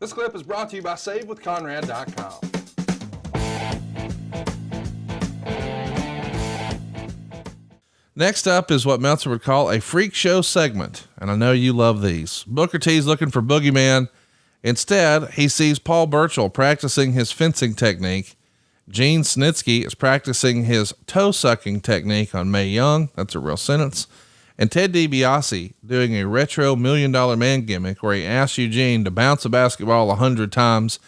This clip is brought to you by SaveWithConrad.com. Next up is what Meltzer would call a freak show segment, and I know you love these. Booker T's looking for Boogeyman. Instead, he sees Paul Burchill practicing his fencing technique. Gene Snitsky is practicing his toe-sucking technique on Mae Young. That's a real sentence. And Ted DiBiase doing a retro $1 Million Man gimmick where he asks Eugene to bounce a basketball 100 times,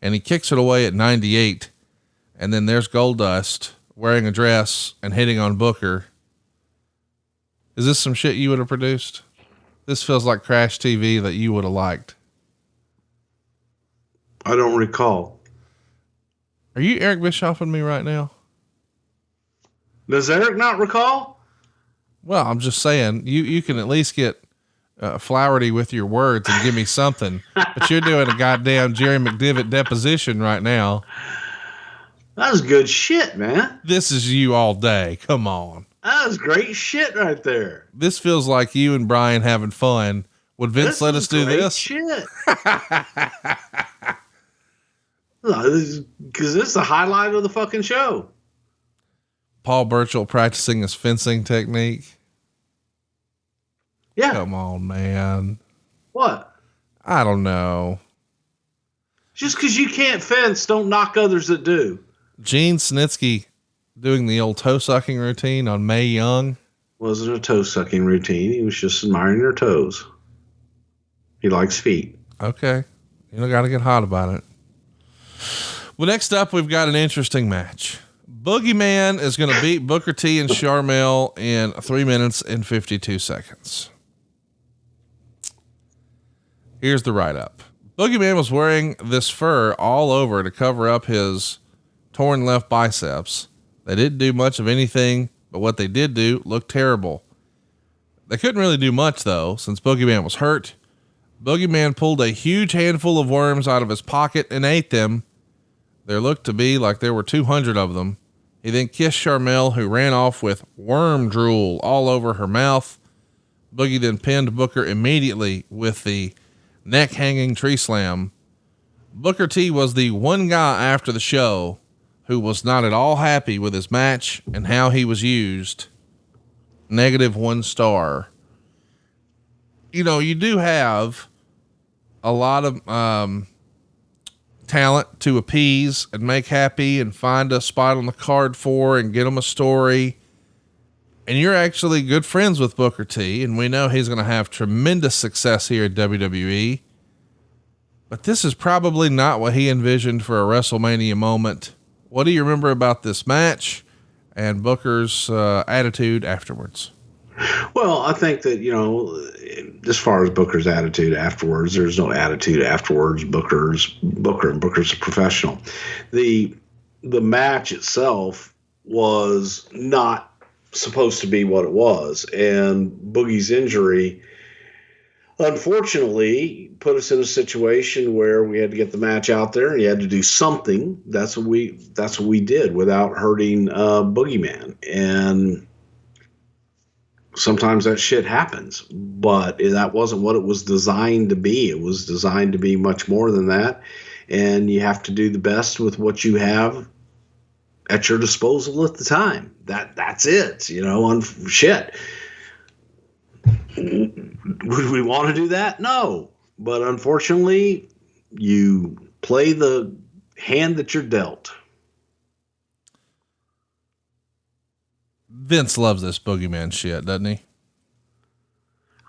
and he kicks it away at 98. And then there's Goldust wearing a dress and hitting on Booker. Is this some shit you would have produced? This feels like Crash TV that you would have liked. I don't recall. Are you Eric Bischoffing me right now? Does Eric not recall? Well, I'm just saying you can at least get flowery with your words and give me something, but you're doing a goddamn Jerry McDivitt deposition right now. That was good shit, man. This is you all day. Come on. That was great shit right there. This feels like you and Brian having fun. Would Vince let us do this? Shit. Because this is the highlight of the fucking show. Paul Burchill practicing his fencing technique. Yeah. Come on, man. What? I don't know. Just because you can't fence, don't knock others that do. Gene Snitsky doing the old toe sucking routine on Mae Young. Wasn't a toe sucking routine. He was just admiring her toes. He likes feet. Okay. You don't got to get hot about it. Well, next up, we've got an interesting match. Boogeyman is going to beat Booker T and Sharmell in 3 minutes and 52 seconds. Here's the write-up. Boogeyman was wearing this fur all over to cover up his torn left biceps. They didn't do much of anything, but what they did do looked terrible. They couldn't really do much, though, since Boogeyman was hurt. Boogeyman pulled a huge handful of worms out of his pocket and ate them. There looked to be like there were 200 of them. He then kissed Sharmell, who ran off with worm drool all over her mouth. Boogie then pinned Booker immediately with the neck hanging tree slam. Booker T was the one guy after the show who was not at all happy with his match and how he was used. -1 star. You know, you do have a lot of, talent to appease and make happy and find a spot on the card for and get them a story. And you're actually good friends with Booker T, and we know he's going to have tremendous success here at WWE. But this is probably not what he envisioned for a WrestleMania moment. What do you remember about this match and Booker's attitude afterwards? Well, I think that, you know, as far as Booker's attitude afterwards, there's no attitude afterwards. Booker's a professional. The match itself was not supposed to be what it was, and Boogie's injury, unfortunately, put us in a situation where we had to get the match out there and you had to do something. That's what we did without hurting Boogeyman. And sometimes that shit happens, but that wasn't what it was designed to be. It was designed to be much more than that. And you have to do the best with what you have at your disposal at the time. That's it, you know, on shit. Would we want to do that? No. But unfortunately, you play the hand that you're dealt. Vince loves this Boogeyman shit, doesn't he?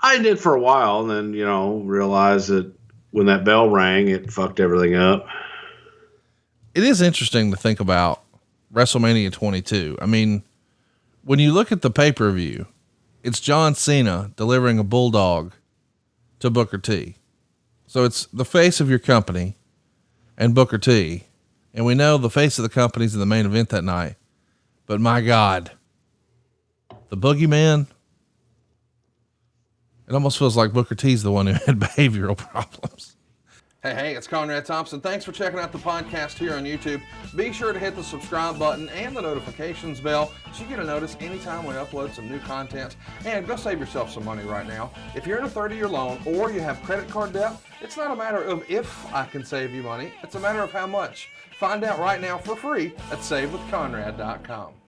I did for a while, and then, you know, realized that when that bell rang, it fucked everything up. It is interesting to think about WrestleMania 22. I mean, when you look at the pay-per-view, it's John Cena delivering a bulldog to Booker T. So it's the face of your company and Booker T. And we know the face of the company's in the main event that night. But my God, the Boogeyman, it almost feels like Booker T's the one who had behavioral problems. Hey, it's Conrad Thompson. Thanks for checking out the podcast here on YouTube. Be sure to hit the subscribe button and the notifications bell so you get a notice anytime we upload some new content. And go save yourself some money right now. If you're in a 30-year loan or you have credit card debt, it's not a matter of if I can save you money. It's a matter of how much. Find out right now for free at SaveWithConrad.com.